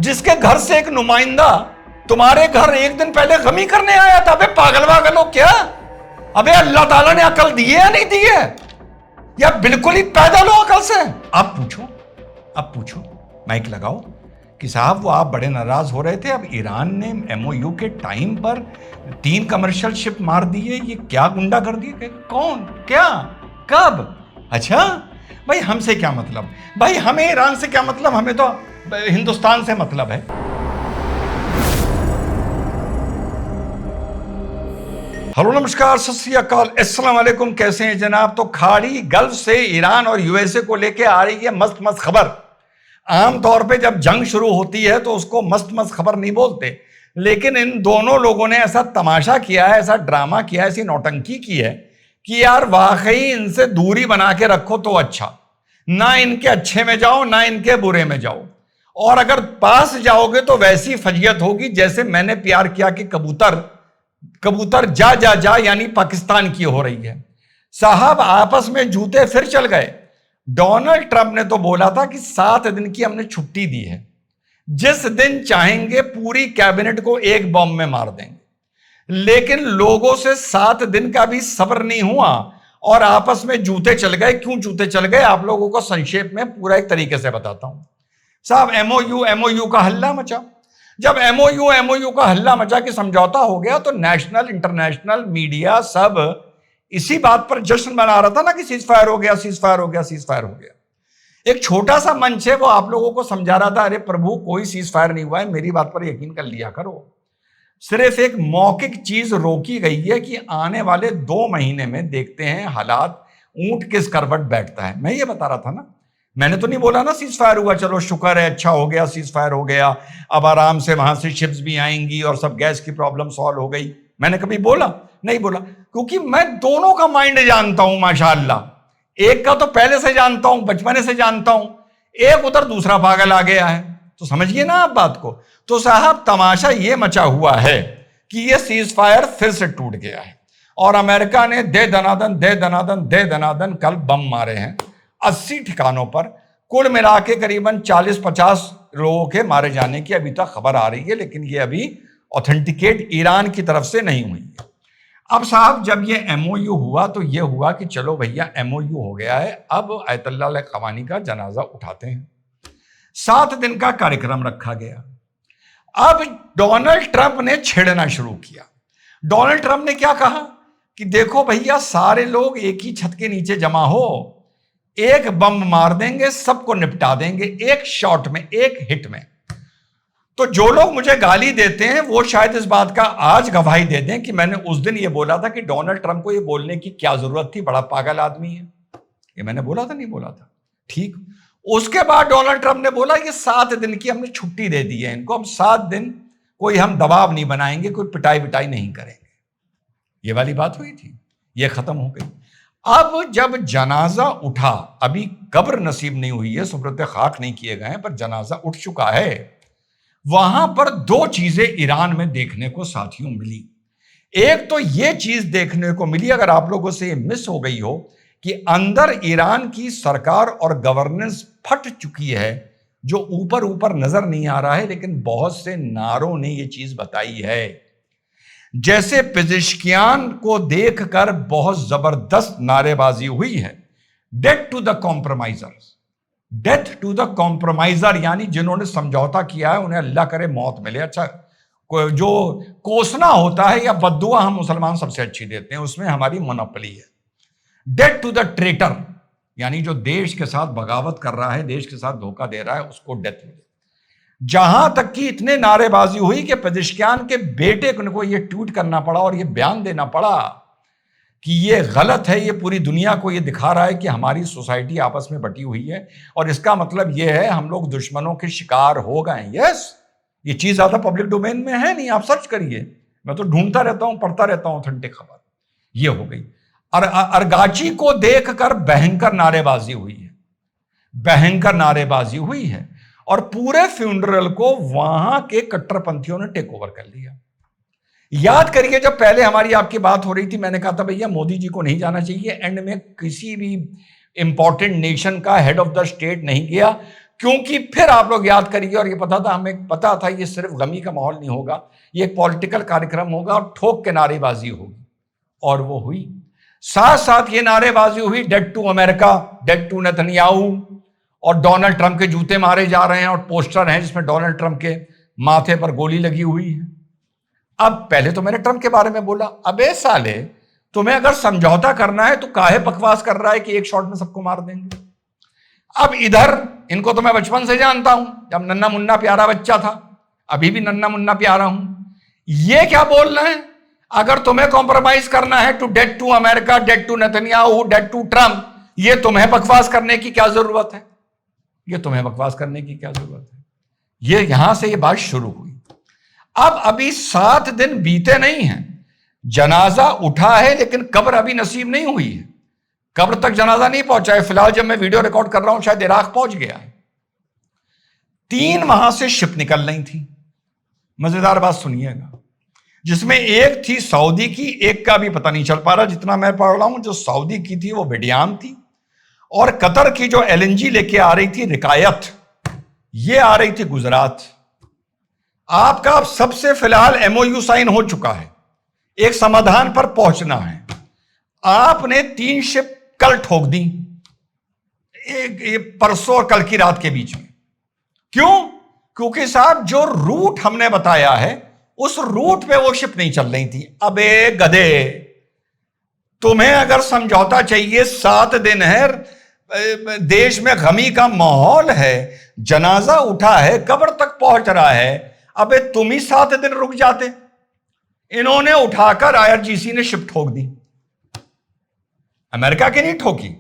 जिसके घर से एक नुमाइंदा तुम्हारे घर एक दिन पहले गमी करने आया था। अबे पागल वागल हो क्या? अबे अल्लाह ताला ने अकल दी है या नहीं दी है, या बिल्कुल ही पैदल हो अकल से? अब पूछो, माइक लगाओ कि साहब वो आप बड़े नाराज हो रहे थे, अब ईरान ने एमओयू के टाइम पर 3 कमर्शियल शिप मार दी है, ये क्या गुंडा कर दिए? कौन, क्या, कब? अच्छा भाई हमसे क्या मतलब? भाई हमें ईरान से क्या मतलब, हमें तो हिंदुस्तान से मतलब है। हेलो नमस्कार सत श्री अकाल अस्सलाम वालेकुम, कैसे हैं जनाब? तो खाड़ी गल्फ से ईरान और यूएसए को लेके आ रही है मस्त मस्त खबर। आमतौर पे जब जंग शुरू होती है तो उसको मस्त मस्त खबर नहीं बोलते, लेकिन इन दोनों लोगों ने ऐसा तमाशा किया है, ऐसा ड्रामा किया है, ऐसी नौटंकी की है कि यार वाकई इनसे दूरी बना के रखो तो अच्छा। ना इनके अच्छे में जाओ ना इनके बुरे में जाओ, और अगर पास जाओगे तो वैसी फजीयत होगी जैसे मैंने प्यार किया कि कबूतर जा जा जा यानी पाकिस्तान की हो रही है। साहब आपस में जूते फिर चल गए। डोनाल्ड ट्रंप ने तो बोला था कि 7 दिन की हमने छुट्टी दी है, जिस दिन चाहेंगे पूरी कैबिनेट को एक बम में मार देंगे, लेकिन लोगों से 7 दिन का भी सब्र नहीं हुआ और आपस में जूते चल गए। क्यों जूते चल गए आप लोगों को संक्षेप में पूरा एक तरीके से बताता हूं। साहब एमओयू का हल्ला मचा। जब एमओयू का हल्ला मचा कि समझौता हो गया, तो नेशनल इंटरनेशनल मीडिया सब इसी बात पर जश्न मना रहा था ना कि सीज फायर हो गया, सीज फायर हो गया, सीज फायर हो गया। एक छोटा सा मंच है, वो आप लोगों को समझा रहा था, अरे प्रभु कोई सीज फायर नहीं हुआ है, मेरी बात पर यकीन कर लिया करो। सिर्फ एक मौखिक चीज रोकी गई है कि आने वाले 2 महीने में देखते हैं हालात, ऊंट किस करवट बैठता है। मैं ये बता रहा था ना, मैंने तो नहीं बोला ना सीज फायर हुआ, चलो शुक्र है अच्छा हो गया, सीज फायर हो गया, अब आराम से वहां से शिप्स भी आएंगी और सब गैस की प्रॉब्लम सॉल्व हो गई। मैंने कभी बोला? नहीं बोला, क्योंकि मैं दोनों का माइंड जानता हूं माशाअल्लाह। एक का तो पहले से जानता हूं, बचपने से जानता हूं, एक उधर दूसरा पागल आ गया है, तो समझिए ना आप बात को। तो साहब तमाशा ये मचा हुआ है कि ये सीज फायर फिर से टूट गया है और अमेरिका ने दे दनादन कल बम मारे हैं 80 ठिकानों पर। कुल मिला के करीबन 40-50 लोगों के मारे जाने की अभी तक खबर आ रही है, लेकिन ये अभी ऑथेंटिकेट ईरान की तरफ से नहीं हुई है। अब साहब जब ये एमओयू हुआ तो ये हुआ कि चलो भैया एमओयू हो गया है, अब आयतुल्लाह अली खमेनी का जनाजा उठाते हैं। 7 दिन का कार्यक्रम रखा गया। अब डोनाल्ड ट्रंप ने छेड़ना शुरू किया। डोनाल्ड ट्रंप ने क्या कहा कि देखो भैया सारे लोग एक ही छत के नीचे जमा हो, एक बम मार देंगे, सबको निपटा देंगे एक शॉट में, एक हिट में। तो जो लोग मुझे गाली देते हैं वो शायद इस बात का आज गवाही दे दें कि मैंने उस दिन ये बोला था कि डोनाल्ड ट्रंप को ये बोलने की क्या जरूरत थी, बड़ा पागल आदमी है। ये मैंने बोला था, नहीं बोला था? ठीक। उसके बाद डोनाल्ड ट्रंप ने बोला कि 7 दिन की हमने छुट्टी दे दी है इनको, हम 7 दिन कोई हम दबाव नहीं बनाएंगे, कोई पिटाई विटाई नहीं करेंगे। ये वाली बात हुई थी, ये खत्म हो गई। अब जब जनाजा उठा, अभी कब्र नसीब नहीं हुई है, सुपुर्द खाक नहीं किए गए, पर जनाजा उठ चुका है। वहां पर 2 चीजें ईरान में देखने को साथियों मिली। एक तो यह चीज देखने को मिली, अगर आप लोगों से ये मिस हो गई हो, कि अंदर ईरान की सरकार और गवर्नेंस फट चुकी है, जो ऊपर ऊपर नजर नहीं आ रहा है, लेकिन बहुत से नारों ने यह चीज बताई है। जैसे पेजेश्कियान को देखकर बहुत जबरदस्त नारेबाजी हुई है, death to the compromisers, death to the compromiser, यानी जिन्होंने समझौता किया है उन्हें अल्लाह करे मौत मिले। अच्छा, जो कोसना होता है या बद्दुआ हम मुसलमान सबसे अच्छी देते हैं, उसमें हमारी मोनोपोली है। डेथ टू द ट्रेटर, यानी जो देश के साथ बगावत कर रहा है, देश के साथ धोखा दे रहा है, उसको डेथ मिले। जहां तक कि इतने नारेबाजी हुई कि पेजेश्कियान के बेटे को यह ट्वीट करना पड़ा और यह बयान देना पड़ा कि यह गलत है, यह पूरी दुनिया को यह दिखा रहा है कि हमारी सोसाइटी आपस में बटी हुई है और इसका मतलब यह है हम लोग दुश्मनों के शिकार हो गए। यस, ये चीज ज्यादा पब्लिक डोमेन में है नहीं, आप सर्च करिए, मैं तो ढूंढता रहता हूं, पढ़ता रहता हूं ऑथेंटिक खबर। यह हो गई। अरगाची को देखकर भयंकर नारेबाजी हुई है, भयंकर नारेबाजी हुई है, और पूरे फ्यूनरल को वहां के कट्टरपंथियों ने टेक ओवर कर लिया। याद करिए जब पहले हमारी आपकी बात हो रही थी, मैंने कहा था भैया मोदी जी को नहीं जाना चाहिए, एंड में किसी भी इंपॉर्टेंट नेशन का हेड ऑफ द स्टेट नहीं गया, क्योंकि फिर आप लोग याद करिए, और ये पता था, हमें पता था ये सिर्फ गमी का माहौल नहीं होगा, ये एक पॉलिटिकल कार्यक्रम होगा और ठोक के नारेबाजी होगी, और वो हुई। साथ साथ ये नारेबाजी हुई, dead to America, dead to Netanyahu, और डोनाल्ड ट्रंप के जूते मारे जा रहे हैं, और पोस्टर हैं जिसमें डोनाल्ड ट्रंप के माथे पर गोली लगी हुई है। अब पहले तो मैंने ट्रंप के बारे में बोला, अबे साले तुम्हें अगर समझौता करना है तो काहे बकवास कर रहा है कि एक शॉट में सबको मार देंगे। अब इधर इनको तो मैं बचपन से जानता हूं, जब नन्ना मुन्ना प्यारा बच्चा था, अभी भी नन्ना मुन्ना प्यारा हूं। ये क्या बोल रहे हैं, अगर तुम्हें कॉम्प्रोमाइज करना है to dead to America, dead to Netanyahu, dead to Trump, ये तुम्हें बकवास करने की क्या जरूरत है, ये तुम्हें बकवास करने की क्या जरूरत है। ये यहां से ये बात शुरू हुई। अब अभी 7 दिन बीते नहीं हैं, जनाजा उठा है लेकिन कब्र अभी नसीब नहीं हुई है, कब्र तक जनाजा नहीं पहुंचा है। फिलहाल जब मैं वीडियो रिकॉर्ड कर रहा हूं शायद इराक पहुंच गया है। 3 माह से शिप निकल रही थी, मजेदार बात सुनिएगा, जिसमें एक थी सऊदी की, एक का भी पता नहीं चल पा रहा, जितना मैं पढ़ रहा हूं जो सऊदी की थी वो विडियाम थी, और कतर की जो एलएनजी लेके आ रही थी रिकायत, ये आ रही थी गुजरात। आपका अब सबसे फिलहाल एमओयू साइन हो चुका है, एक समाधान पर पहुंचना है। आपने 3 शिप कल ठोक दी, एक परसों और कल की रात के बीच में। क्यों? क्योंकि साहब जो रूट हमने बताया है उस रूट पे वो शिप नहीं चल रही थी। अबे गधे, तुम्हें अगर समझौता चाहिए, 7 दिन है, देश में गमी का माहौल है, जनाजा उठा है, कब्र तक पहुंच रहा है, अबे तुम ही 7 दिन रुक जाते। इन्होंने उठाकर आईआरजीसी ने शिप ठोक दी, अमेरिका की नहीं ठोकी।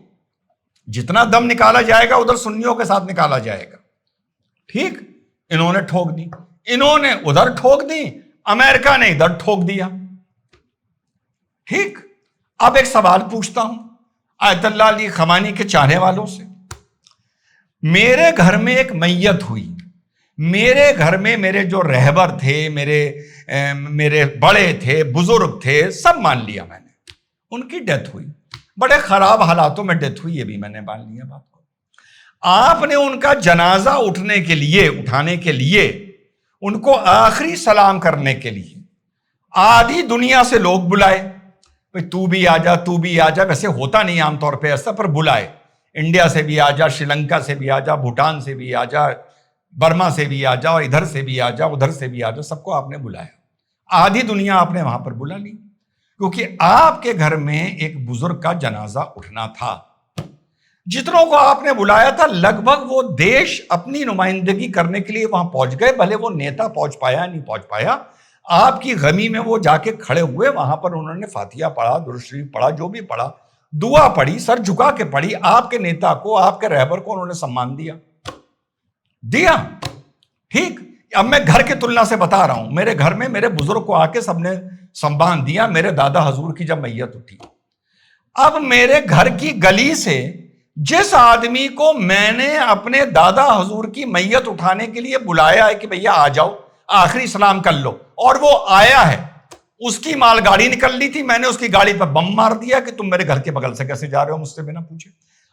जितना दम निकाला जाएगा उधर सुन्नियों के साथ निकाला जाएगा, ठीक। इन्होंने ठोक दी, इन्होंने उधर ठोक दी, अमेरिका ने इधर ठोक दिया, ठीक। अब एक सवाल पूछता हूं आयतुल्लाह अली खमानी के चाहने वालों से। मेरे घर में एक मैयत हुई, मेरे घर में मेरे जो रहबर थे, मेरे बड़े थे, बुजुर्ग थे, सब मान लिया मैंने, उनकी डेथ हुई, बड़े खराब हालातों में डेथ हुई, ये भी मैंने मान लिया बात को। आपने उनका जनाजा उठाने के लिए, उनको आखिरी सलाम करने के लिए आधी दुनिया से लोग बुलाए, भाई तू भी आ जा, तू भी आ जा। वैसे होता नहीं आमतौर पे ऐसा, पर बुलाए, इंडिया से भी आ जा, श्रीलंका से भी आ जा, भूटान से भी आ जा, बर्मा से भी आ जा, और इधर से भी आ जा, उधर से भी आ जा, सबको आपने बुलाया। आधी दुनिया आपने वहां पर बुला ली, क्योंकि आपके घर में एक बुजुर्ग का जनाजा उठना था। जितनों को आपने बुलाया था लगभग वो देश अपनी नुमाइंदगी करने के लिए वहां पहुंच गए, भले वो नेता पहुंच पाया नहीं पहुंच पाया, आपकी गमी में वो जाके खड़े हुए, वहां पर उन्होंने फातिहा पढ़ा, दुरूद शरीफ पढ़ा, जो भी पढ़ा, दुआ पढ़ी, सर झुका के पढ़ी, आपके नेता को, आपके रहबर को उन्होंने सम्मान दिया, ठीक। अब मैं घर की तुलना से बता रहा हूं, मेरे घर में मेरे बुजुर्ग को आके सबने सम्मान दिया, मेरे दादा हजूर की जब मैयत उठी। अब मेरे घर की गली से जिस आदमी को मैंने अपने दादा हजूर की मैयत उठाने के लिए बुलाया है कि भैया आ जाओ, आखिरी सलाम कर लो, और वो आया है, उसकी मालगाड़ी निकल ली थी, मैंने उसकी गाड़ी पर बम मार दिया कि तुम मेरे घर के बगल से कैसे जा रहे हो मुझसे बिना पूछे।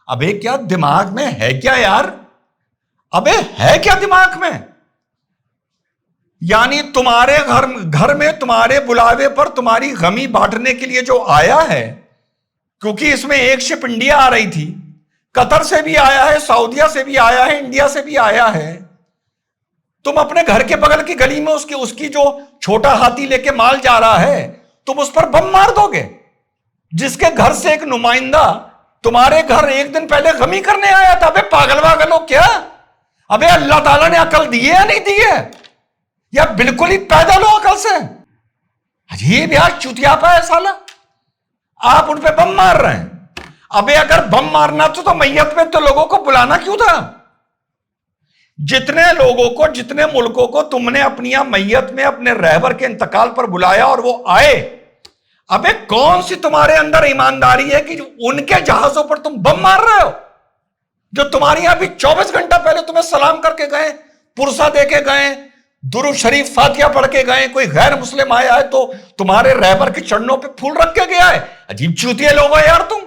अबे क्या दिमाग में है क्या यार, अबे है क्या दिमाग में? यानी तुम्हारे घर में तुम्हारे बुलावे पर तुम्हारी गमी बांटने के लिए जो आया है, क्योंकि इसमें एक शिप इंडिया आ रही थी, कतर से भी आया है, सऊदीया से भी आया है, इंडिया से भी आया है, तुम अपने घर के बगल की गली में उसकी जो छोटा हाथी लेके माल जा रहा है, तुम उस पर बम मार दोगे, जिसके घर से एक नुमाइंदा तुम्हारे घर एक दिन पहले गमी करने आया था। अबे पागल वागल हो क्या? अबे अल्लाह ताला ने अकल दी है या नहीं दी है, या बिल्कुल ही पैदा लो अकल से? अजीब यार, चुतियापा है साला, आप उन पे बम मार रहे हैं। अबे अगर बम मारना तो मैयत में तो लोगों को बुलाना क्यों था? जितने लोगों को, जितने मुल्कों को तुमने अपनी मैयत में अपने रहबर के इंतकाल पर बुलाया और वो आए, अबे कौन सी तुम्हारे अंदर ईमानदारी है कि उनके जहाजों पर तुम बम मार रहे हो, जो तुम्हारे यहां भी 24 घंटा पहले तुम्हें सलाम करके गए, पुरसा दे के गए, दुरूद शरीफ फातिहा पढ़ के गए। कोई गैर मुस्लिम आया है तो तुम्हारे रहबर के चरणों पे फूल रख के गया है। अजीब चूतिए लोग हो यार तुम,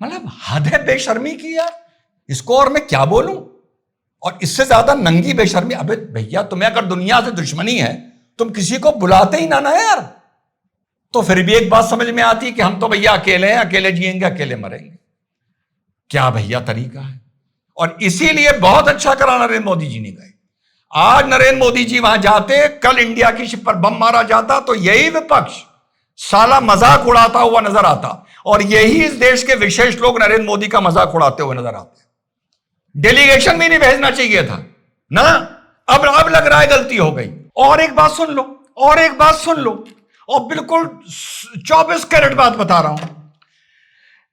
मतलब हद है बेशर्मी की यार, इसको और मैं क्या बोलूं। और इससे ज्यादा नंगी बेशर्मी। अबे भैया, तुम्हें अगर दुनिया से दुश्मनी है, तुम किसी को बुलाते ही ना यार। तो फिर भी एक बात समझ में आती कि हम तो भैया अकेले हैं, अकेले जिएंगे, अकेले मरेंगे। क्या भैया तरीका है। और इसीलिए बहुत अच्छा करा नरेंद्र मोदी जी ने गए। आज नरेंद्र मोदी जी वहां जाते, कल इंडिया की शिप पर बम मारा जाता, तो यही विपक्ष साला मजाक उड़ाता हुआ नजर आता, और यही इस देश के विशेष लोग नरेंद्र मोदी का मजाक उड़ाते हुए नजर आते। डेलीगेशन भी नहीं भेजना चाहिए था ना। अब लग रहा है गलती हो गई। और एक बात सुन लो, और एक बात सुन लो, और बिल्कुल 24 कैरेट बात बता रहा हूं।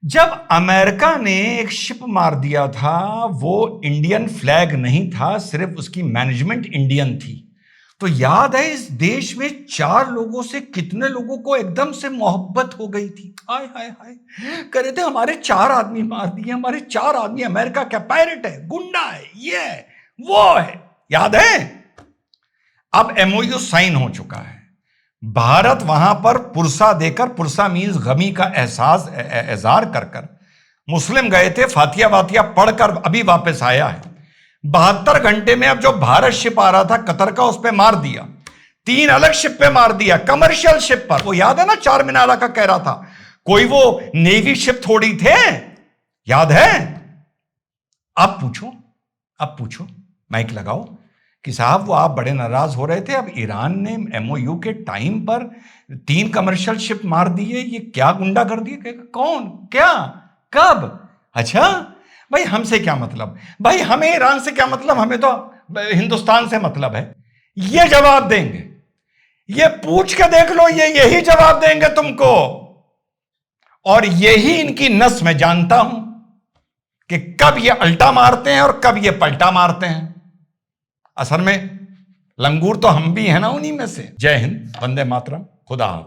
जब अमेरिका ने एक शिप मार दिया था, वो इंडियन फ्लैग नहीं था, सिर्फ उसकी मैनेजमेंट इंडियन थी। तो याद है इस देश में 4 लोगों से कितने लोगों को एकदम से मोहब्बत हो गई थी। हाय हाय हाय, कह रहे थे हमारे 4 आदमी मार दिए, हमारे 4 आदमी। अमेरिका क्या पायरेट है, गुंडा है, ये है, वो है, याद है। अब एमओयू साइन हो चुका है। भारत वहां पर पुरसा देकर, पुरसा मीन्स गमी का एहसास इजहार कर कर मुस्लिम गए थे, फातिया वातिया पढ़कर अभी वापस आया है। 72 घंटे में अब जो भारत शिप आ रहा था कतर का, उस पर मार दिया। 3 अलग शिप पे मार दिया, कमर्शियल शिप पर। वो याद है ना, 4 मीनारा का कह रहा था, कोई वो नेवी शिप थोड़ी थे, याद है। अब पूछो, माइक लगाओ कि साहब वो आप बड़े नाराज हो रहे थे, अब ईरान ने एमओयू के टाइम पर 3 कमर्शियल शिप मार दिए, ये क्या गुंडा कर दिए। कौन, क्या, कब? अच्छा भाई, हमसे क्या मतलब भाई, हमें ईरान से क्या मतलब, हमें तो हिंदुस्तान से मतलब है। ये जवाब देंगे, ये पूछ के देख लो, ये यही जवाब देंगे तुमको। और यही इनकी नस में जानता हूं कि कब ये अल्टा मारते हैं और कब ये पलटा मारते हैं। असल में लंगूर तो हम भी हैं ना उन्हीं में से। जय हिंद, वंदे मातरम, खुदा हाफिज।